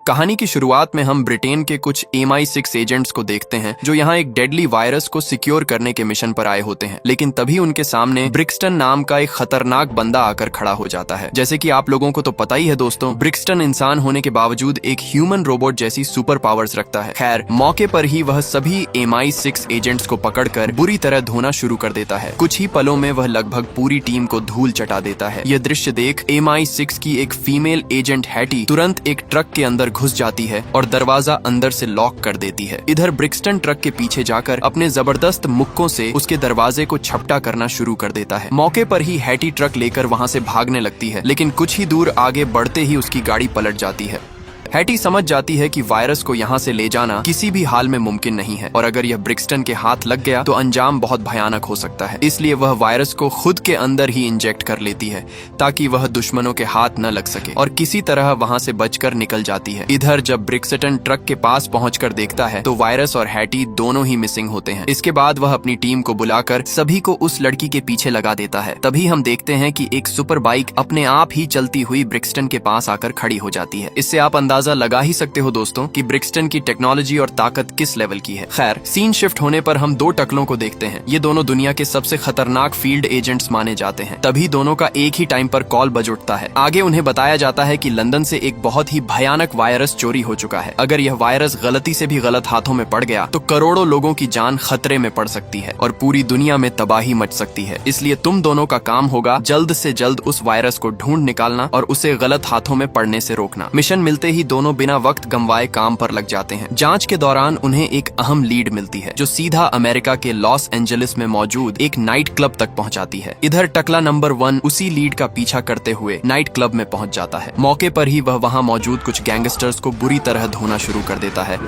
कहानी की शुरुआत में हम ब्रिटेन के कुछ MI6 एजेंट्स को देखते हैं जो यहाँ एक डेडली वायरस को सिक्योर करने के मिशन पर आए होते हैं। लेकिन तभी उनके सामने ब्रिक्सटन नाम का एक खतरनाक बंदा आकर खड़ा हो जाता है। जैसे कि आप लोगों को तो पता ही है दोस्तों, ब्रिक्सटन इंसान होने के बावजूद एक ह्यूमन रोबोट जैसी सुपर पावर्स रखता है। खैर, मौके पर ही वह सभी MI6 एजेंट्स को पकड़कर बुरी तरह धोना शुरू कर देता है। कुछ ही पलों में वह लगभग पूरी टीम को धूल चटा देता है। यह दृश्य देख MI6 की एक फीमेल एजेंट हैटी तुरंत एक ट्रक के अंदर घुस जाती है और दरवाजा अंदर से लॉक कर देती है। इधर ब्रिक्सटन ट्रक के पीछे जाकर अपने जबरदस्त मुक्कों से उसके दरवाजे को छपटा करना शुरू कर देता है। मौके पर ही हैटी ट्रक लेकर वहां से भागने लगती है, लेकिन कुछ ही दूर आगे बढ़ते ही उसकी गाड़ी पलट जाती है। हैटी समझ जाती है कि वायरस को यहाँ से ले जाना किसी भी हाल में मुमकिन नहीं है और अगर यह ब्रिक्सटन के हाथ लग गया तो अंजाम बहुत भयानक हो सकता है। इसलिए वह वायरस को खुद के अंदर ही इंजेक्ट कर लेती है ताकि वह दुश्मनों के हाथ न लग सके और किसी तरह वहां से बचकर निकल जाती है। इधर जब ब्रिक्सटन ट्रक के पास पहुंचकर देखता है तो वायरस और हैटी दोनों ही मिसिंग होते हैं। इसके बाद वह अपनी टीम को बुलाकर सभी को उस लड़की के पीछे लगा देता है। तभी हम देखते हैं कि एक सुपर बाइक अपने आप ही चलती हुई ब्रिक्सटन के पास आकर खड़ी हो जाती है। इससे आप अंदाजा लगा ही सकते हो दोस्तों कि ब्रिक्सटन की टेक्नोलॉजी और ताकत किस लेवल की है। खैर, सीन शिफ्ट होने पर हम दो टकलों को देखते हैं। ये दोनों दुनिया के सबसे खतरनाक फील्ड एजेंट्स माने जाते हैं। तभी दोनों का एक ही टाइम पर कॉल बज उठता है। आगे उन्हें बताया जाता है कि लंदन से एक बहुत ही भयानक वायरस चोरी हो चुका है। अगर यह वायरस गलती से भी गलत हाथों में पड़ गया तो करोड़ों लोगों की जान खतरे में पड़ सकती है और पूरी दुनिया में तबाही मच सकती है। इसलिए तुम दोनों का काम होगा जल्द से जल्द उस वायरस को ढूंढ निकालना और उसे गलत हाथों में पड़ने से रोकना। मिशन मिलते ही दोनों बिना वक्त गंवाए काम पर लग जाते हैं। जांच के दौरान उन्हें एक अहम लीड मिलती है जो सीधा अमेरिका के लॉस एंजलिस में मौजूद एक नाइट क्लब तक पहुंचाती है। इधर टकला नंबर 1 उसी लीड का पीछा करते हुए नाइट क्लब में पहुंच जाता है। मौके पर ही वह वहां मौजूद कुछ गैंगस्टर्स को बुरी तरह धोना शुरू कर देता है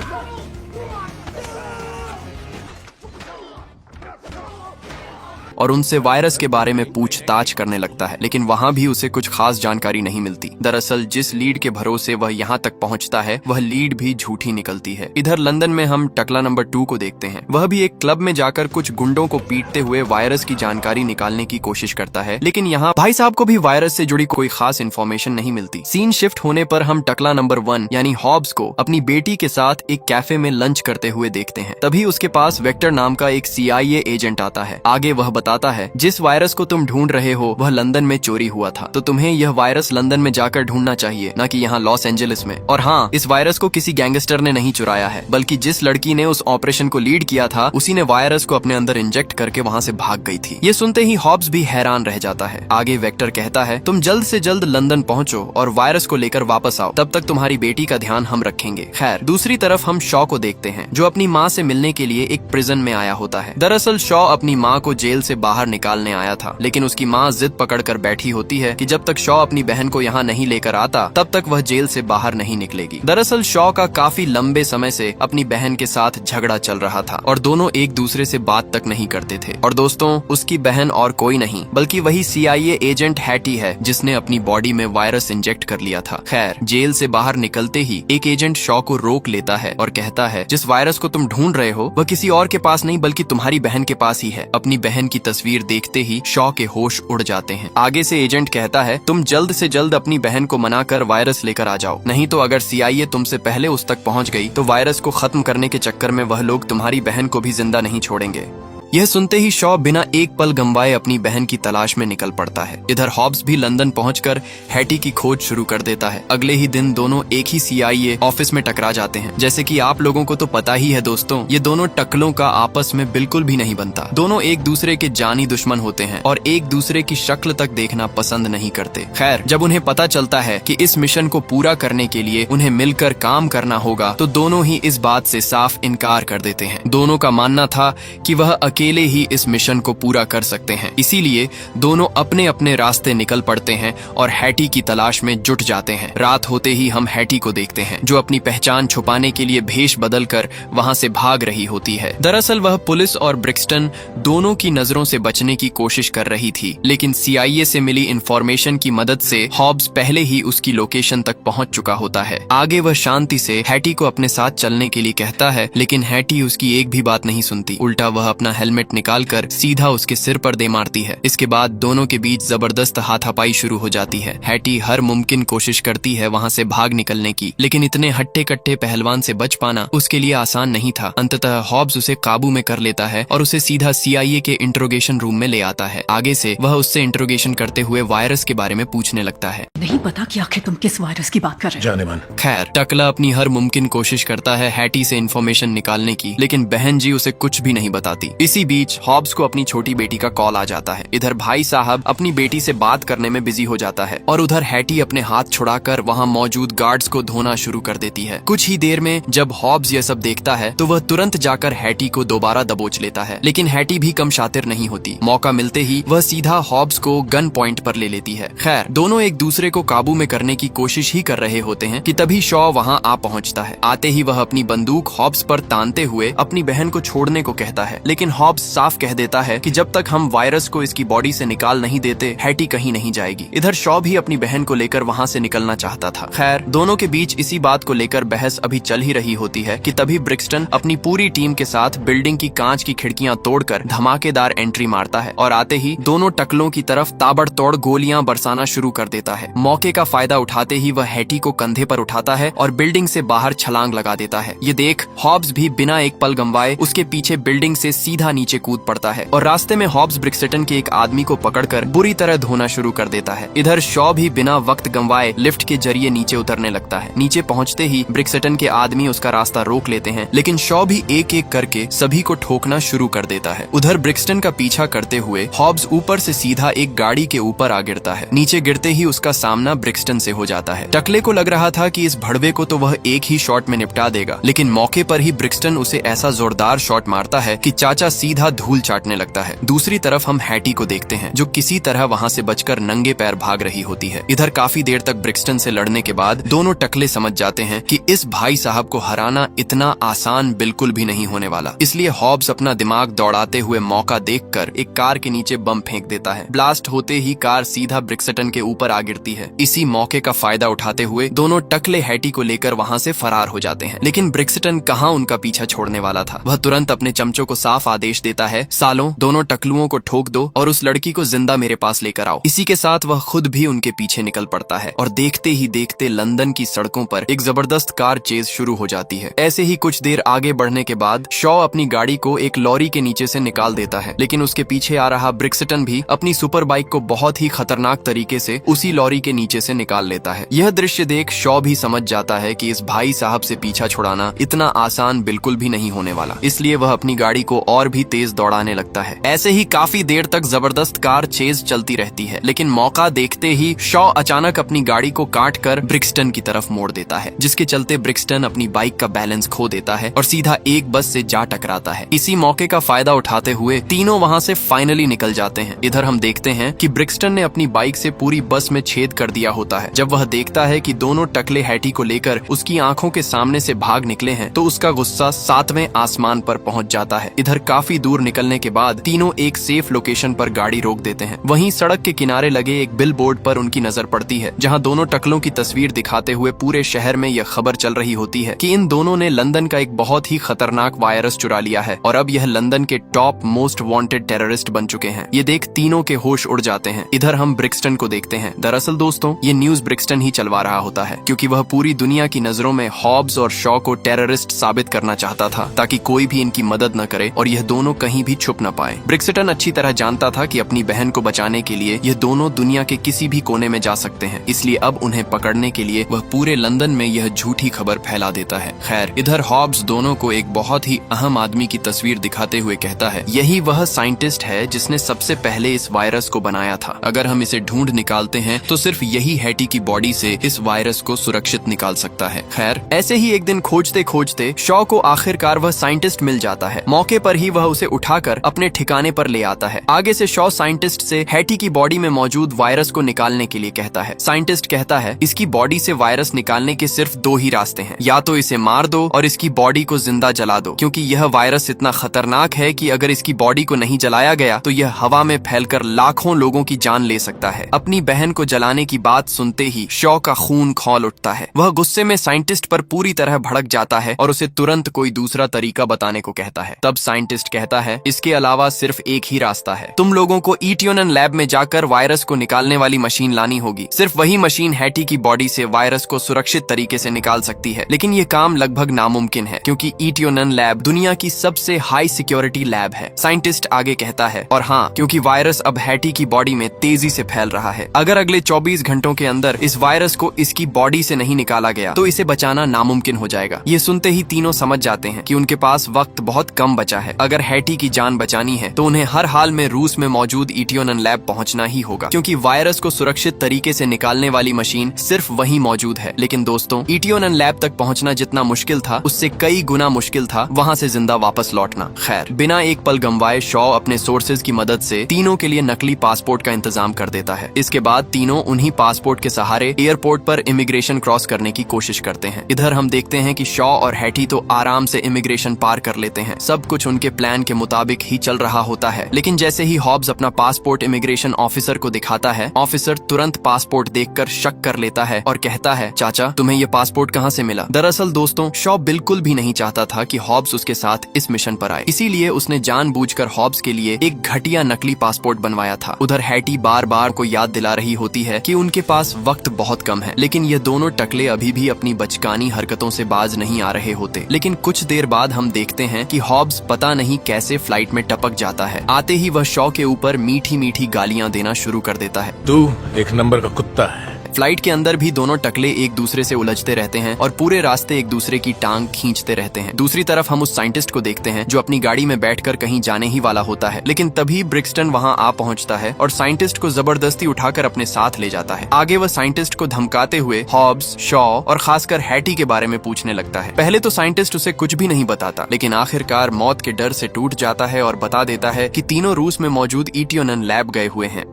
और उनसे वायरस के बारे में पूछताछ करने लगता है, लेकिन वहां भी उसे कुछ खास जानकारी नहीं मिलती। दरअसल जिस लीड के भरोसे वह यहाँ तक पहुँचता है वह लीड भी झूठी निकलती है। इधर लंदन में हम टकला नंबर 2 को देखते हैं। वह भी एक क्लब में जाकर कुछ गुंडों को पीटते हुए वायरस की जानकारी निकालने की कोशिश करता है, लेकिन यहाँ भाई साहब को भी वायरस से जुड़ी कोई खास इन्फॉर्मेशन नहीं मिलती। सीन शिफ्ट होने पर हम टकला नंबर 1 यानी हॉब्स को अपनी बेटी के साथ एक कैफे में लंच करते हुए देखते हैं। तभी उसके पास वेक्टर नाम का एक CIA एजेंट आता है। आगे वह बताता है, जिस वायरस को तुम ढूंढ रहे हो वह लंदन में चोरी हुआ था, तो तुम्हें यह वायरस लंदन में जाकर ढूंढना चाहिए, न कि यहाँ लॉस एंजलिस में। और हाँ, इस वायरस को किसी गैंगस्टर ने नहीं चुराया है, बल्कि जिस लड़की ने उस ऑपरेशन को लीड किया था उसी ने वायरस को अपने अंदर इंजेक्ट करके वहाँ से भाग गई थी। ये सुनते ही हॉब्स भी हैरान रह जाता है। आगे वेक्टर कहता है, तुम जल्द से जल्द लंदन पहुँचो और वायरस को लेकर वापस आओ, तब तक तुम्हारी बेटी का ध्यान हम रखेंगे। खैर, दूसरी तरफ हम शॉ को देखते हैं जो अपनी माँ से मिलने के लिए एक प्रिजन में आया होता है। दरअसल शॉ अपनी माँ को जेल से बाहर निकालने आया था, लेकिन उसकी माँ जिद पकड़कर बैठी होती है कि जब तक शॉ अपनी बहन को यहाँ नहीं लेकर आता तब तक वह जेल से बाहर नहीं निकलेगी। दरअसल शॉ का काफी लंबे समय से अपनी बहन के साथ झगड़ा चल रहा था और दोनों एक दूसरे से बात तक नहीं करते थे। और दोस्तों, उसकी बहन और कोई नहीं बल्कि वही CIA एजेंट हैटी है जिसने अपनी बॉडी में वायरस इंजेक्ट कर लिया था। खैर, जेल से बाहर निकलते ही एक एजेंट शॉ को रोक लेता है और कहता है, जिस वायरस को तुम ढूंढ रहे हो वह किसी और के पास नहीं बल्कि तुम्हारी बहन के पास ही है। अपनी बहन की तस्वीर देखते ही शॉ के होश उड़ जाते हैं। आगे से एजेंट कहता है, तुम जल्द से जल्द अपनी बहन को मनाकर वायरस लेकर आ जाओ, नहीं तो अगर CIA तुमसे पहले उस तक पहुंच गई तो वायरस को खत्म करने के चक्कर में वह लोग तुम्हारी बहन को भी जिंदा नहीं छोड़ेंगे। यह सुनते ही शॉ बिना एक पल गंवाए अपनी बहन की तलाश में निकल पड़ता है। इधर हॉब्स भी लंदन पहुंचकर हैटी की खोज शुरू कर देता है। अगले ही दिन दोनों एक ही CIA ऑफिस में टकरा जाते हैं। जैसे कि आप लोगों को तो पता ही है दोस्तों, ये दोनों टकलों का आपस में बिल्कुल भी नहीं बनता। दोनों एक दूसरे के जानी दुश्मन होते हैं और एक दूसरे की शक्ल तक देखना पसंद नहीं करते। खैर, जब उन्हें पता चलता है कि इस मिशन को पूरा करने के लिए उन्हें मिलकर काम करना होगा तो दोनों ही इस बात से साफ इनकार कर देते हैं। दोनों का मानना था कि वह अकेले ही इस मिशन को पूरा कर सकते हैं। इसीलिए दोनों अपने अपने रास्ते निकल पड़ते हैं और हैटी की तलाश में जुट जाते हैं। रात होते ही हम हैटी को देखते हैं जो अपनी पहचान छुपाने के लिए भेष बदलकर वहां से भाग रही होती है। दरअसल वह पुलिस और ब्रिक्सटन दोनों की नजरों से बचने की कोशिश कर रही थी, लेकिन CIA से मिली इंफॉर्मेशन की मदद से हॉब्स पहले ही उसकी लोकेशन तक पहुंच चुका होता है। आगे वह शांति से हैटी को अपने साथ चलने के लिए कहता है, लेकिन हैटी उसकी एक भी बात नहीं सुनती। उल्टा वह अपना हेलमेट हेलमेट निकालकर सीधा उसके सिर पर दे मारती है। इसके बाद दोनों के बीच जबरदस्त हाथापाई शुरू हो जाती है। हैटी हर मुमकिन कोशिश करती है वहाँ से भाग निकलने की, लेकिन इतने हट्टे कट्टे पहलवान से बच पाना उसके लिए आसान नहीं था। अंततः हॉब्स उसे काबू में कर लेता है और उसे सीधा CIA के इंट्रोगेशन रूम में ले आता है। आगे से वह उससे इंट्रोगेशन करते हुए वायरस के बारे में पूछने लगता है। नहीं पता कि आखिर तुम किस वायरस की बात कर रहे हो। जाने मन। खैर, टकला अपनी हर मुमकिन कोशिश करता है हैटी से इन्फॉर्मेशन निकालने की, लेकिन बहन जी उसे कुछ भी नहीं बताती। इसी बीच हॉब्स को अपनी छोटी बेटी का कॉल आ जाता है। इधर भाई साहब अपनी बेटी से बात करने में बिजी हो जाता है और उधर हैटी अपने हाथ छुड़ाकर वहाँ मौजूद गार्ड्स को धोना शुरू कर देती है। कुछ ही देर में जब हॉब्स यह सब देखता है तो वह तुरंत जाकर हैटी को दोबारा दबोच लेता है, लेकिन हैटी भी कम शातिर नहीं होती। मौका मिलते ही वह सीधा हॉब्स को गन पॉइंट पर ले लेती है। खैर, दोनों एक दूसरे को काबू में करने की कोशिश ही कर रहे होते हैं कि तभी शॉ वहाँ आ पहुँचता है। आते ही वह अपनी बंदूक हॉब्स पर तानते हुए अपनी बहन को छोड़ने को कहता है, लेकिन हॉब्स साफ कह देता है कि जब तक हम वायरस को इसकी बॉडी से निकाल नहीं देते हैटी कहीं नहीं जाएगी। इधर शॉ भी अपनी बहन को लेकर वहाँ से निकलना चाहता था। खैर, दोनों के बीच इसी बात को लेकर बहस अभी चल ही रही होती है कि तभी ब्रिक्सटन अपनी पूरी टीम के साथ बिल्डिंग की कांच की खिड़कियां तोड़कर धमाकेदार एंट्री मारता है और आते ही दोनों टकलों की तरफ ताबड़तोड़ गोलियां बरसाना शुरू कर देता है। मौके का फायदा उठाते ही वह हैटी को कंधे पर उठाता है और बिल्डिंग से बाहर छलांग लगा देता है। ये देख हॉब्स भी बिना एक पल गंवाए उसके पीछे बिल्डिंग से सीधा नीचे कूद पड़ता है और रास्ते में हॉब्स ब्रिक्सटन के एक आदमी को पकड़कर बुरी तरह धोना शुरू कर देता है। इधर शॉ भी बिना वक्त गंवाए लिफ्ट के जरिए नीचे उतरने लगता है। नीचे पहुंचते ही ब्रिक्सटन के आदमी उसका रास्ता रोक लेते हैं, लेकिन शॉ भी एक एक करके सभी को ठोकना शुरू कर देता है। उधर ब्रिक्सटन का पीछा करते हुए हॉब्स ऊपर से सीधा एक गाड़ी के ऊपर आ गिरता है। नीचे गिरते ही उसका सामना ब्रिक्सटन से हो जाता है। टकले को लग रहा था कि इस भड़वे को तो वह एक ही शॉट में निपटा देगा, लेकिन मौके पर ही ब्रिक्सटन उसे ऐसा जोरदार शॉट मारता है कि चाचा सीधा धूल चाटने लगता है। दूसरी तरफ हम हैटी को देखते हैं जो किसी तरह वहाँ से बचकर नंगे पैर भाग रही होती है। इधर काफी देर तक ब्रिक्सटन से लड़ने के बाद दोनों टकले समझ जाते हैं कि इस भाई साहब को हराना इतना आसान बिल्कुल भी नहीं होने वाला। इसलिए हॉब्स अपना दिमाग दौड़ाते हुए मौका देखकर एक कार के नीचे बम फेंक देता है। ब्लास्ट होते ही कार सीधा ब्रिक्सटन के ऊपर आ गिरती है। इसी मौके का फायदा उठाते हुए दोनों टकले हैटी को लेकर वहाँ से फरार हो जाते हैं, लेकिन ब्रिक्सटन कहाँ उनका पीछा छोड़ने वाला था। वह तुरंत अपने चमचों को साफ आदेश देता है, सालों दोनों टकलुओं को ठोक दो और उस लड़की को जिंदा मेरे पास लेकर आओ। इसी के साथ वह खुद भी उनके पीछे निकल पड़ता है और देखते ही देखते लंदन की सड़कों पर एक जबरदस्त कार चेज शुरू हो जाती है। ऐसे ही कुछ देर आगे बढ़ने के बाद शॉ अपनी गाड़ी को एक लॉरी के नीचे से निकाल देता है, लेकिन उसके पीछे आ रहा ब्रिक्सटन भी अपनी सुपर बाइक को बहुत ही खतरनाक तरीके से उसी लॉरी के नीचे से निकाल लेता है। यह दृश्य देख शॉ भी समझ जाता है कि इस भाई साहब से पीछा छुड़ाना इतना आसान बिल्कुल भी नहीं होने वाला। इसलिए वह अपनी गाड़ी को और भी तेज दौड़ाने लगता है। ऐसे ही काफी देर तक जबरदस्त कार चेज चलती रहती है, लेकिन मौका देखते ही शॉ अचानक अपनी गाड़ी को काट कर ब्रिक्सटन की तरफ मोड़ देता है, जिसके चलते ब्रिक्सटन अपनी बाइक का बैलेंस खो देता है और सीधा एक बस से जा टकराता है। इसी मौके का फायदा उठाते हुए तीनों वहाँ से फाइनली निकल जाते हैं। इधर हम देखते हैं कि ब्रिक्सटन ने अपनी बाइक से पूरी बस में छेद कर दिया होता है। जब वह देखता है कि दोनों टकले हैटी को लेकर उसकी आंखों के सामने से भाग निकले हैं तो उसका गुस्सा 7वें आसमान पर पहुंच जाता है। इधर काफी दूर निकलने के बाद तीनों एक सेफ लोकेशन पर गाड़ी रोक देते हैं। वहीं सड़क के किनारे लगे एक बिल बोर्ड पर उनकी नजर पड़ती है, जहां दोनों टकलों की तस्वीर दिखाते हुए पूरे शहर में यह खबर चल रही होती है कि इन दोनों ने लंदन का एक बहुत ही खतरनाक वायरस चुरा लिया है और अब यह लंदन के टॉप मोस्ट वांटेड टेररिस्ट बन चुके हैं। ये देख तीनों के होश उड़ जाते हैं। इधर हम ब्रिक्सटन को देखते हैं। दरअसल दोस्तों, ये न्यूज ब्रिक्सटन ही चलवा रहा होता है, क्योंकि वह पूरी दुनिया की नजरों में हॉब्स और शॉ को टेररिस्ट साबित करना चाहता था, ताकि कोई भी इनकी मदद न करे और यह दोनों कहीं भी छुप न पाए। ब्रिक्सटन अच्छी तरह जानता था कि अपनी बहन को बचाने के लिए यह दोनों दुनिया के किसी भी कोने में जा सकते हैं, इसलिए अब उन्हें पकड़ने के लिए वह पूरे लंदन में यह झूठी खबर फैला देता है। खैर, इधर हॉब्स दोनों को एक बहुत ही अहम आदमी की तस्वीर दिखाते हुए कहता है, यही वह साइंटिस्ट है जिसने सबसे पहले इस वायरस को बनाया था। अगर हम इसे ढूंढ निकालते हैं तो सिर्फ यही हैटी की बॉडी से इस वायरस को सुरक्षित निकाल सकता है। खैर, ऐसे ही एक दिन खोजते खोजते शॉ को आखिरकार वह साइंटिस्ट मिल जाता है। मौके पर ही वह उसे उठाकर अपने ठिकाने पर ले आता है। आगे से शॉ साइंटिस्ट से हैटी की बॉडी में मौजूद वायरस को निकालने के लिए कहता है। साइंटिस्ट कहता है, इसकी बॉडी से वायरस निकालने के सिर्फ 2 ही रास्ते हैं, या तो इसे मार दो और इसकी बॉडी को जिंदा जला दो, क्योंकि यह वायरस इतना खतरनाक है कि अगर इसकी बॉडी को नहीं जलाया गया तो यह हवा में फैलकर लाखों लोगों की जान ले सकता है। अपनी बहन को जलाने की बात सुनते ही शॉ का खून खौल उठता है। वह गुस्से में साइंटिस्ट पर पूरी तरह भड़क जाता है और उसे तुरंत कोई दूसरा तरीका बताने को कहता है। तब साइंटिस्ट कहता है, इसके अलावा सिर्फ एक ही रास्ता है, तुम लोगों को ईटियोनन लैब में जाकर वायरस को निकालने वाली मशीन लानी होगी। सिर्फ वही मशीन हैटी की बॉडी से वायरस को सुरक्षित तरीके से निकाल सकती है, लेकिन ये काम लगभग नामुमकिन है क्योंकि ईटियोनन लैब दुनिया की सबसे हाई सिक्योरिटी लैब है, साइंटिस्ट आगे कहता है। और हाँ, क्योंकि वायरस अब हैटी की बॉडी में तेजी से फैल रहा है, अगर अगले 24 घंटों के अंदर इस वायरस को इसकी बॉडी से नहीं निकाला गया तो इसे बचाना नामुमकिन हो जाएगा। ये सुनते ही तीनों समझ जाते हैं कि उनके पास वक्त बहुत कम बचा है। अगर हैटी की जान बचानी है तो उन्हें हर हाल में रूस में मौजूद ईटियोनन लैब पहुंचना ही होगा, क्योंकि वायरस को सुरक्षित तरीके से निकालने वाली मशीन सिर्फ वहीं मौजूद है। लेकिन दोस्तों, ईटियोनन लैब तक पहुंचना जितना मुश्किल था उससे कई गुना मुश्किल था वहां से जिंदा वापस लौटना। खैर, बिना एक पल गंवाए शॉ अपने सोर्सेज की मदद से तीनों के लिए नकली पासपोर्ट का इंतजाम कर देता है। इसके बाद तीनों उन्हीं पासपोर्ट के सहारे एयरपोर्ट पर इमिग्रेशन क्रॉस करने की कोशिश करते हैं। इधर हम देखते हैं कि शॉ और हैटी तो आराम से इमिग्रेशन पार कर लेते हैं, सब कुछ उनके प्लान के मुताबिक ही चल रहा होता है। लेकिन जैसे ही हॉब्स अपना पासपोर्ट इमिग्रेशन ऑफिसर को दिखाता है, ऑफिसर तुरंत पासपोर्ट देखकर शक कर लेता है और कहता है, चाचा तुम्हें ये पासपोर्ट कहाँ से मिला? दरअसल दोस्तों, शॉ बिल्कुल भी नहीं चाहता था कि हॉब्स उसके साथ इस मिशन पर आए, इसीलिए उसने जानबूझकर हॉब्स के लिए एक घटिया नकली पासपोर्ट बनवाया था। उधर हैटी बार बार को याद दिला रही होती है कि उनके पास वक्त बहुत कम है, लेकिन ये दोनों टकले अभी भी अपनी बचकानी हरकतों से बाज नहीं आ रहे होते। लेकिन कुछ देर बाद हम देखते हैं कि हॉब्स पता नहीं कैसे फ्लाइट में टपक जाता है। आते ही वह शॉ के ऊपर मीठी मीठी गालियां देना शुरू कर देता है। तू एक नंबर का कुत्ता है। फ्लाइट के अंदर भी दोनों टकले एक दूसरे से उलझते रहते हैं और पूरे रास्ते एक दूसरे की टांग खींचते रहते हैं। दूसरी तरफ हम उस साइंटिस्ट को देखते हैं जो अपनी गाड़ी में बैठकर कहीं जाने ही वाला होता है, लेकिन तभी ब्रिक्सटन वहां आ पहुंचता है और साइंटिस्ट को जबरदस्ती उठाकर अपने साथ ले जाता है। आगे वह साइंटिस्ट को धमकाते हुए हॉब्स, शॉ और खासकर हैटी के बारे में पूछने लगता है। पहले तो साइंटिस्ट उसे कुछ भी नहीं बताता, लेकिन आखिरकार मौत के डर से टूट जाता है और बता देता है कि तीनों रूस में मौजूद ईटियोनन लैब गए हुए हैं।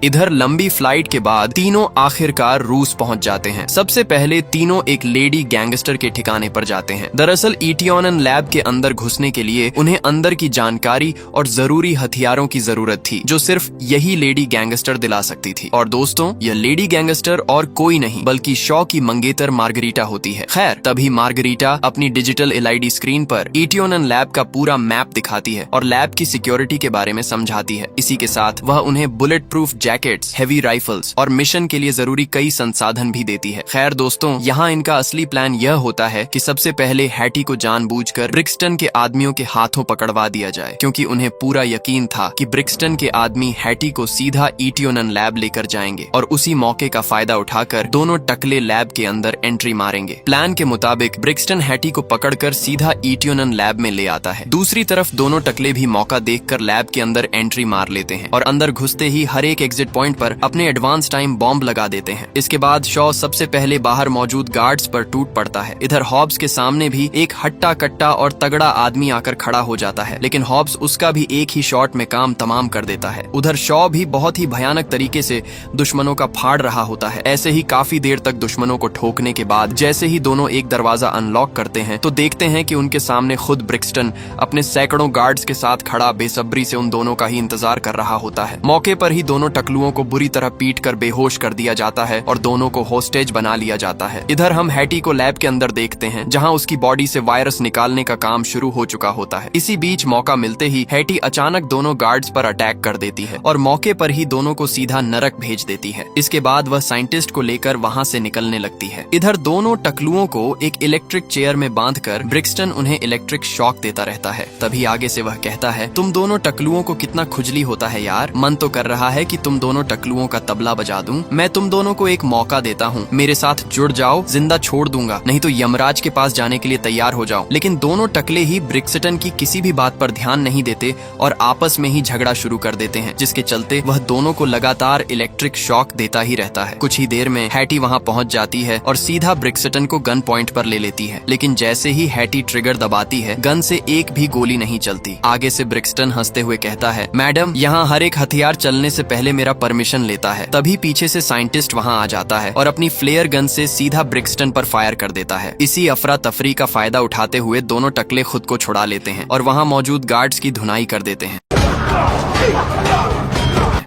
इधर लंबी फ्लाइट के बाद तीनों आखिरकार रूस पहुंच जाते हैं। सबसे पहले तीनों एक लेडी गैंगस्टर के ठिकाने पर जाते हैं। दरअसल ईटियोनन लैब के अंदर घुसने के लिए उन्हें अंदर की जानकारी और जरूरी हथियारों की जरूरत थी, जो सिर्फ यही लेडी गैंगस्टर दिला सकती थी। और दोस्तों, यह लेडी गैंगस्टर और कोई नहीं बल्कि शॉ की मंगेतर मार्गरीटा होती है। खैर, तभी मार्गरीटा अपनी डिजिटल एलईडी स्क्रीन पर ईटियोनन लैब का पूरा मैप दिखाती है और लैब की सिक्योरिटी के बारे में समझाती है। इसी के साथ वह उन्हें bullet proof jackets, heavy rifles और मिशन के लिए जरूरी कई संसाधन भी देती है। खैर दोस्तों, यहाँ इनका असली प्लान यह होता है कि सबसे पहले हैटी को जानबूझकर ब्रिक्सटन के आदमियों के हाथों पकड़वा दिया जाए, क्योंकि उन्हें पूरा यकीन था कि ब्रिक्सटन के आदमी हैटी को सीधा ईटियोनन लैब लेकर जाएंगे और उसी मौके का फायदा उठाकर दोनों टकले लैब के अंदर एंट्री मारेंगे। प्लान के मुताबिक ब्रिक्सटन हैटी को पकड़कर सीधा ईटियोनन लैब में ले आता है। दूसरी तरफ दोनों टकले भी मौका देखकर लैब के अंदर एंट्री मार लेते हैं और अंदर घुसते ही हर एक एग्जिट पॉइंट पर अपने एडवांस टाइम बॉम्ब लगा देते हैं। इसके बाद शॉ सबसे पहले बाहर मौजूद गार्ड्स पर टूट पड़ता है। इधर हॉब्स के सामने भी एक हट्टा कट्टा और तगड़ा आदमी आकर खड़ा हो जाता है, लेकिन हॉब्स उसका भी एक ही शॉट में काम तमाम कर देता है। उधर शॉ भी बहुत ही भयानक तरीके से दुश्मनों का फाड़ रहा होता है। ऐसे ही काफी देर तक दुश्मनों को ठोकने के बाद जैसे ही दोनों एक दरवाजा अनलॉक करते हैं तो देखते हैं कि उनके सामने खुद ब्रिक्सटन अपने सैकड़ों गार्ड्स के साथ खड़ा बेसब्री से उन दोनों का ही इंतजार कर रहा होता है। मौके पर ही दोनों टकलुओं को बुरी तरह पीट कर बेहोश कर दिया जाता है और दोनों को होस्टेज बना लिया जाता है। इधर हम हैटी को लैब के अंदर देखते हैं, जहां उसकी बॉडी से वायरस निकालने का काम शुरू हो चुका होता है। इसी बीच मौका मिलते ही हैटी अचानक दोनों गार्ड्स पर अटैक कर देती है और मौके पर ही दोनों को सीधा नरक भेज देती है। इसके बाद वह साइंटिस्ट को लेकर वहां से निकलने लगती है। इधर दोनों टकलुओं को एक इलेक्ट्रिक चेयर में बांधकर ब्रिक्सटन उन्हें इलेक्ट्रिक शॉक देता रहता है। तभी आगे से वह कहता है, तुम दोनों टकलुओं को कितना खुजली होता है यार, मन तो कर रहा है कि तुम दोनों टकलुओं का तबला बजा दूं। मैं तुम दोनों को एक मौका देता हूँ, मेरे साथ जुड़ जाओ, जिंदा छोड़ दूंगा, नहीं तो यमराज के पास जाने के लिए तैयार हो जाओ। लेकिन दोनों टकले ही ब्रिक्सटन की किसी भी बात पर ध्यान नहीं देते और आपस में ही झगड़ा शुरू कर देते हैं, जिसके चलते वह दोनों को लगातार इलेक्ट्रिक शॉक देता ही रहता है। कुछ ही देर में हैटी वहाँ पहुँच जाती है और सीधा ब्रिक्सटन को गन पॉइंट पर ले लेती है, लेकिन जैसे ही हैटी ट्रिगर दबाती है, गन से एक भी गोली नहीं चलती। आगे से ब्रिक्सटन हंसते हुए कहता है, मैडम, यहाँ हर एक हथियार चलने से पहले मेरा परमिशन लेता है। तभी पीछे से साइंटिस्ट वहां आ जाता है और अपनी फ्लेयर गन से सीधा ब्रिक्सटन पर फायर कर देता है। इसी अफरा तफरी का फायदा उठाते हुए दोनों टकले खुद को छुड़ा लेते हैं और वहां मौजूद गार्ड्स की धुनाई कर देते हैं।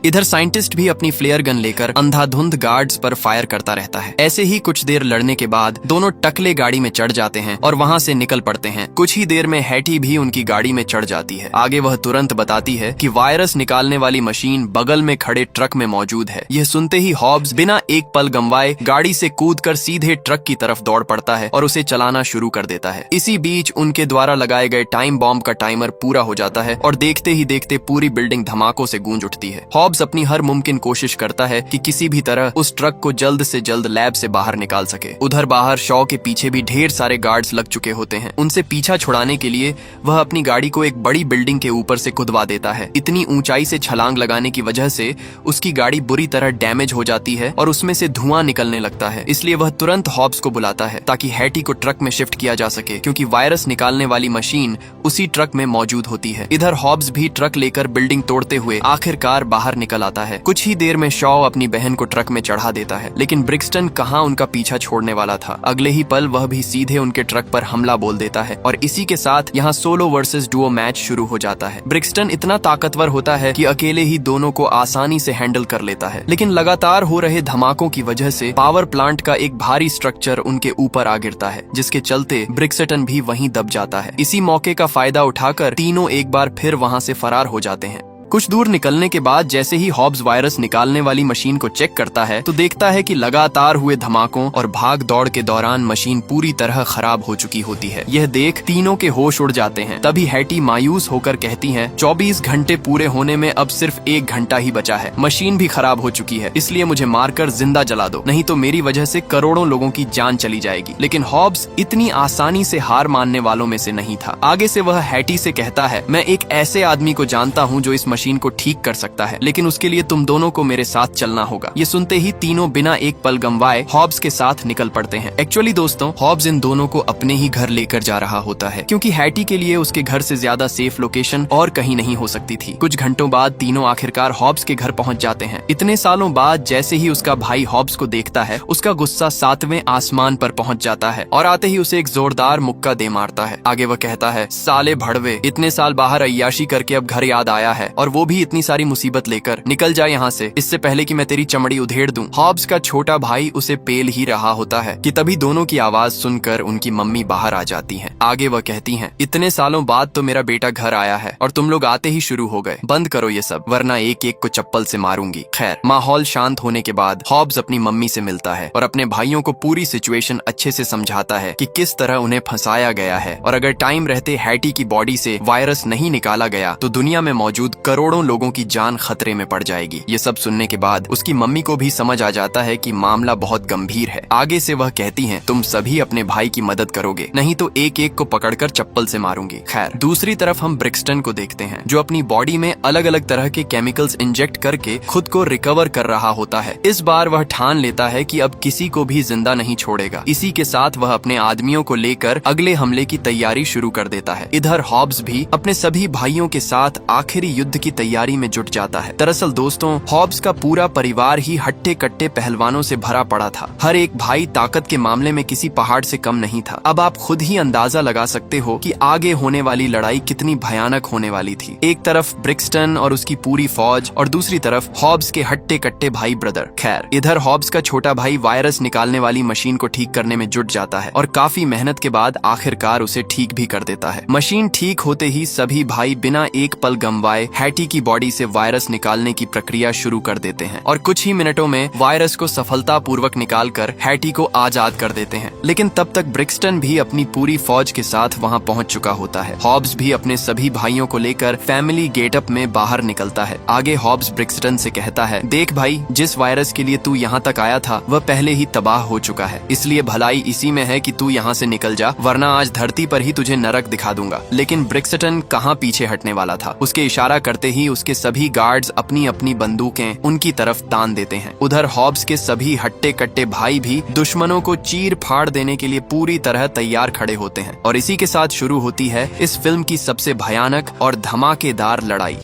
इधर साइंटिस्ट भी अपनी फ्लेयर गन लेकर अंधाधुंध गार्ड्स पर फायर करता रहता है। ऐसे ही कुछ देर लड़ने के बाद दोनों टकले गाड़ी में चढ़ जाते हैं और वहाँ से निकल पड़ते हैं। कुछ ही देर में हैटी भी उनकी गाड़ी में चढ़ जाती है। आगे वह तुरंत बताती है कि वायरस निकालने वाली मशीन बगल में खड़े ट्रक में मौजूद है। यह सुनते ही हॉब्स बिना एक पल गंवाए गाड़ी से कूदकर सीधे ट्रक की तरफ दौड़ पड़ता है और उसे चलाना शुरू कर देता है। इसी बीच उनके द्वारा लगाए गए टाइम बॉम्ब का टाइमर पूरा हो जाता है और देखते ही देखते पूरी बिल्डिंग धमाकों से गूंज उठती है। हॉब्स अपनी हर मुमकिन कोशिश करता है कि किसी भी तरह उस ट्रक को जल्द से जल्द लैब से बाहर निकाल सके। उधर बाहर शॉ के पीछे भी ढेर सारे गार्ड्स लग चुके होते हैं। उनसे पीछा छुड़ाने के लिए वह अपनी गाड़ी को एक बड़ी बिल्डिंग के ऊपर से कुदवा देता है। इतनी ऊंचाई से छलांग लगाने की वजह से उसकी गाड़ी बुरी तरह डैमेज हो जाती है और उसमें से धुआं निकलने लगता है। इसलिए वह तुरंत हॉब्स को बुलाता है ताकि हैटी को ट्रक में शिफ्ट किया जा सके, क्योंकि वायरस निकालने वाली मशीन उसी ट्रक में मौजूद होती है। इधर हॉब्स भी ट्रक लेकर बिल्डिंग तोड़ते हुए आखिरकार बाहर निकल आता है। कुछ ही देर में शॉ अपनी बहन को ट्रक में चढ़ा देता है, लेकिन ब्रिक्सटन कहाँ उनका पीछा छोड़ने वाला था। अगले ही पल वह भी सीधे उनके ट्रक पर हमला बोल देता है और इसी के साथ यहाँ सोलो वर्सेस डुओ मैच शुरू हो जाता है। ब्रिक्सटन इतना ताकतवर होता है कि अकेले ही दोनों को आसानी से हैंडल कर लेता है, लेकिन लगातार हो रहे धमाकों की वजह से पावर प्लांट का एक भारी स्ट्रक्चर उनके ऊपर आ गिरता है, जिसके चलते ब्रिक्सटन भी वहीं दब जाता है। इसी मौके का फायदा उठाकर तीनों एक बार फिर वहां से फरार हो जाते हैं। कुछ दूर निकलने के बाद जैसे ही हॉब्स वायरस निकालने वाली मशीन को चेक करता है तो देखता है कि लगातार हुए धमाकों और भाग दौड़ के दौरान मशीन पूरी तरह खराब हो चुकी होती है। यह देख तीनों के होश उड़ जाते हैं। तभी हैटी मायूस होकर कहती है, 24 घंटे पूरे होने में अब सिर्फ 1 घंटा ही बचा है। मशीन भी खराब हो चुकी है, इसलिए मुझे मारकर जिंदा जला दो, नहीं तो मेरी वजह से करोड़ों लोगों की जान चली जाएगी। लेकिन हॉब्स इतनी आसानी से हार मानने वालों में से नहीं था। आगे से वह हैटी से कहता है, मैं एक ऐसे आदमी को जानता हूँ जो इस मशीन को ठीक कर सकता है, लेकिन उसके लिए तुम दोनों को मेरे साथ चलना होगा। ये सुनते ही तीनों बिना एक पल गंवाए हॉब्स के साथ निकल पड़ते हैं। एक्चुअली दोस्तों, हॉब्स इन दोनों को अपने ही घर लेकर जा रहा होता है, क्योंकि हैटी के लिए उसके घर से ज्यादा सेफ लोकेशन और कहीं नहीं हो सकती थी। कुछ घंटों बाद तीनों आखिरकार हॉब्स के घर पहुंच जाते हैं। इतने सालों बाद जैसे ही उसका भाई हॉब्स को देखता है, उसका गुस्सा 7वें आसमान पर पहुंच जाता है और आते ही उसे एक जोरदार मुक्का दे मारता है। आगे वह कहता है, साले भड़वे, इतने साल बाहर अय्याशी करके अब घर याद आया है, और वो भी इतनी सारी मुसीबत लेकर। निकल जा यहाँ से, इससे पहले कि मैं तेरी चमड़ी उधेड़ दूं। हॉब्स का छोटा भाई उसे पेल ही रहा होता है कि तभी दोनों की आवाज सुनकर उनकी मम्मी बाहर आ जाती हैं। आगे वह कहती हैं, इतने सालों बाद तो मेरा बेटा घर आया है और तुम लोग आते ही शुरू हो गए। बंद करो ये सब, वरना एक एक को चप्पल से मारूंगी। खैर, माहौल शांत होने के बाद हॉब्स अपनी मम्मी से मिलता है और अपने भाइयों को पूरी सिचुएशन अच्छे से समझाता है कि किस तरह उन्हें फंसाया गया है, और अगर टाइम रहते हैटी की बॉडी से वायरस नहीं निकाला गया तो दुनिया में मौजूद करोड़ों लोगों की जान खतरे में पड़ जाएगी। ये सब सुनने के बाद उसकी मम्मी को भी समझ आ जाता है कि मामला बहुत गंभीर है। आगे से वह कहती हैं, तुम सभी अपने भाई की मदद करोगे, नहीं तो एक एक को पकड़कर चप्पल से मारूंगी। खैर, दूसरी तरफ हम ब्रिक्सटन को देखते हैं, जो अपनी बॉडी में अलग अलग तरह के केमिकल्स इंजेक्ट करके खुद को रिकवर कर रहा होता है। इस बार वह ठान लेता है कि अब किसी को भी जिंदा नहीं छोड़ेगा। इसी के साथ वह अपने आदमियों को लेकर अगले हमले की तैयारी शुरू कर देता है। इधर हॉब्स भी अपने सभी भाइयों के साथ आखिरी युद्ध की तैयारी में जुट जाता है। दरअसल दोस्तों, हॉब्स का पूरा परिवार ही हट्टे कट्टे पहलवानों से भरा पड़ा था। हर एक भाई ताकत के मामले में किसी पहाड़ से कम नहीं था। अब आप खुद ही अंदाजा लगा सकते हो कि आगे होने वाली लड़ाई कितनी भयानक होने वाली थी। एक तरफ ब्रिक्सटन और उसकी पूरी फौज, और दूसरी तरफ हॉब्स के हट्टे कट्टे भाई ब्रदर। खैर, इधर हॉब्स का छोटा भाई वायरस निकालने वाली मशीन को ठीक करने में जुट जाता है और काफी मेहनत के बाद आखिरकार उसे ठीक भी कर देता है। मशीन ठीक होते ही सभी भाई बिना एक पल गंवाए हैटी की बॉडी से वायरस निकालने की प्रक्रिया शुरू कर देते हैं और कुछ ही मिनटों में वायरस को सफलतापूर्वक निकालकर हैटी को आजाद कर देते हैं। लेकिन तब तक ब्रिक्सटन भी अपनी पूरी फौज के साथ वहां पहुंच चुका होता है। हॉब्स भी अपने सभी भाइयों को लेकर फैमिली गेटअप में बाहर निकलता है। आगे हॉब्स ब्रिक्सटन से कहता है, देख भाई, जिस वायरस के लिए तू यहाँ तक आया था वह पहले ही तबाह हो चुका है, इसलिए भलाई इसी में है कि तू यहाँ से निकल जा, वरना आज धरती पर ही तुझे नरक दिखा दूंगा। लेकिन ब्रिक्सटन कहाँ पीछे हटने वाला था। उसके इशारा करते ही उसके सभी गार्ड्स अपनी अपनी बंदूकें उनकी तरफ तान देते हैं। उधर हॉब्स के सभी हट्टे कट्टे भाई भी दुश्मनों को चीर फाड़ देने के लिए पूरी तरह तैयार खड़े होते हैं और इसी के साथ शुरू होती है इस फिल्म की सबसे भयानक और धमाकेदार लड़ाई।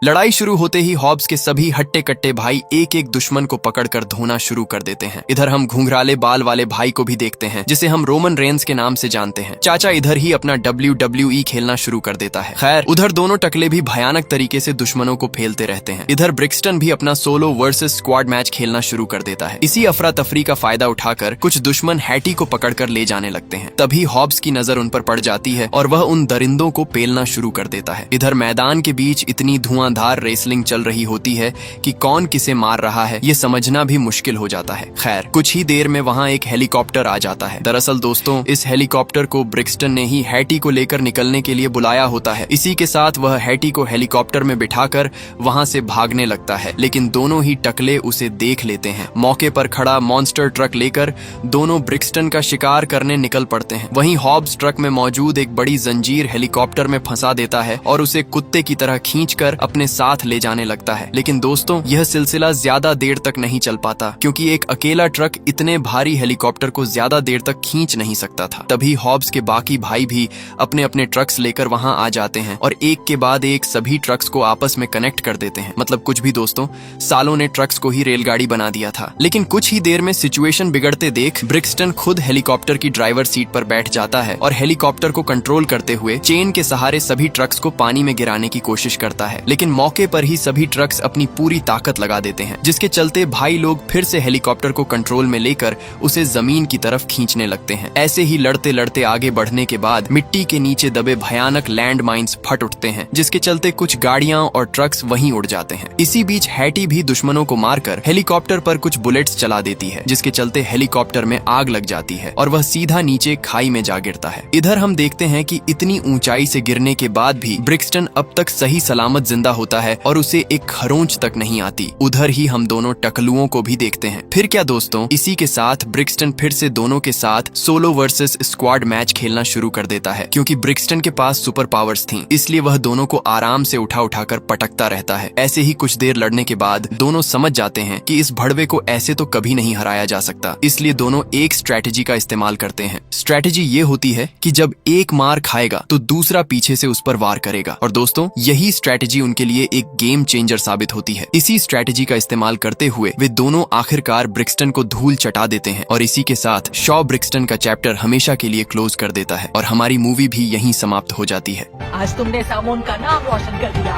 लड़ाई शुरू होते ही हॉब्स के सभी हट्टे कट्टे भाई एक एक दुश्मन को पकड़कर धोना शुरू कर देते हैं। इधर हम घुंघराले बाल वाले भाई को भी देखते हैं जिसे हम रोमन रेंस के नाम से जानते हैं। चाचा इधर ही अपना WWE खेलना शुरू कर देता है। खैर उधर दोनों टकले भी भयानक तरीके से दुश्मनों को फेलते रहते हैं। इधर ब्रिक्सटन भी अपना सोलो वर्सेस स्क्वाड मैच खेलना शुरू कर देता है। इसी अफरा तफरी का फायदा उठाकर कुछ दुश्मन हैटी को पकड़कर ले जाने लगते हैं। तभी हॉब्स की नजर उन पर पड़ जाती है और वह उन दरिंदों को पेलना शुरू कर देता है। इधर मैदान के बीच इतनी धुआंधार रेसलिंग चल रही होती है कि कौन किसे मार रहा है ये समझना भी मुश्किल हो जाता है। खैर कुछ ही देर में वहाँ एक हेलीकॉप्टर आ जाता है। दरअसल दोस्तों इस हेलीकॉप्टर को ब्रिक्सटन ने ही हैटी को लेकर निकलने के लिए बुलाया होता है। इसी के साथ वह हैटी को हेलीकॉप्टर में बिठाकर वहाँ से भागने लगता है, लेकिन दोनों ही टकले उसे देख लेते हैं। मौके पर खड़ा मॉन्स्टर ट्रक लेकर दोनों ब्रिक्सटन का शिकार करने निकल पड़ते हैं। वहीं हॉब्स ट्रक में मौजूद एक बड़ी जंजीर हेलीकॉप्टर में फंसा देता है और उसे कुत्ते की तरह खींचकर अपने साथ ले जाने लगता है। लेकिन दोस्तों यह सिलसिला ज्यादा देर तक नहीं चल पाता, क्योंकि एक अकेला ट्रक इतने भारी हेलीकॉप्टर को ज्यादा देर तक खींच नहीं सकता था। तभी हॉब्स के बाकी भाई भी अपने अपने ट्रक्स लेकर वहां आ जाते हैं और एक के बाद एक सभी ट्रक्स को आपस में कनेक्ट कर देते हैं। मतलब कुछ भी दोस्तों, सालों ने ट्रक्स को ही रेलगाड़ी बना दिया था। लेकिन कुछ ही देर में सिचुएशन बिगड़ते देख ब्रिक्सटन खुद हेलीकॉप्टर की ड्राइवर सीट पर बैठ जाता है और हेलीकॉप्टर को कंट्रोल करते हुए चेन के सहारे सभी ट्रक्स को पानी में गिराने की कोशिश करता है। लेकिन मौके पर ही सभी ट्रक्स अपनी पूरी ताकत लगा देते हैं, जिसके चलते भाई लोग फिर से हेलीकॉप्टर को कंट्रोल में लेकर उसे जमीन की तरफ खींचने लगते हैं। ऐसे ही लड़ते लड़ते आगे बढ़ने के बाद मिट्टी के नीचे दबे भयानक लैंड माइंस फट उठते हैं, जिसके चलते कुछ गाड़ियां और ट्रक्स वहीं उड़ जाते हैं। इसी बीच हैटी भी दुश्मनों को मारकर हेलीकॉप्टर पर कुछ बुलेट्स चला देती है, जिसके चलते हेलीकॉप्टर में आग लग जाती है और वह सीधा नीचे खाई में जा गिरता है। इधर हम देखते हैं कि इतनी ऊंचाई से गिरने के बाद भी ब्रिक्सटन अब तक सही सलामत जिंदा होता है और उसे एक खरोंच तक नहीं आती। उधर ही हम दोनों टकलुओं को भी देखते हैं। फिर क्या दोस्तों, इसी के साथ ब्रिक्सटन फिर से दोनों के साथ सोलो वर्सेस स्क्वाड मैच खेलना शुरू कर देता है। क्योंकि ब्रिक्सटन के पास सुपर पावर्स थीं, इसलिए वह दोनों को आराम से उठा उठाकर पटकता रहता है। ऐसे ही कुछ देर लड़ने के बाद दोनों समझ जाते हैं कि इस भड़वे को ऐसे तो कभी नहीं हराया जा सकता, इसलिए दोनों एक स्ट्रैटेजी का इस्तेमाल करते हैं। स्ट्रैटेजी ये होती है कि जब एक मार खाएगा तो दूसरा पीछे से उस पर वार करेगा। और दोस्तों यही स्ट्रैटेजी उनके लिए एक गेम चेंजर साबित होती है। इसी स्ट्रैटेजी का इस्तेमाल करते हुए वे दोनों आखिरकार ब्रिक्सटन को धूल चटा देते हैं और इसी के साथ शॉ ब्रिक्सटन का चैप्टर हमेशा के लिए क्लोज कर देता है और हमारी मूवी भी यहीं समाप्त हो जाती है। आज तुमने सामोन का नाम रोशन कर दिया।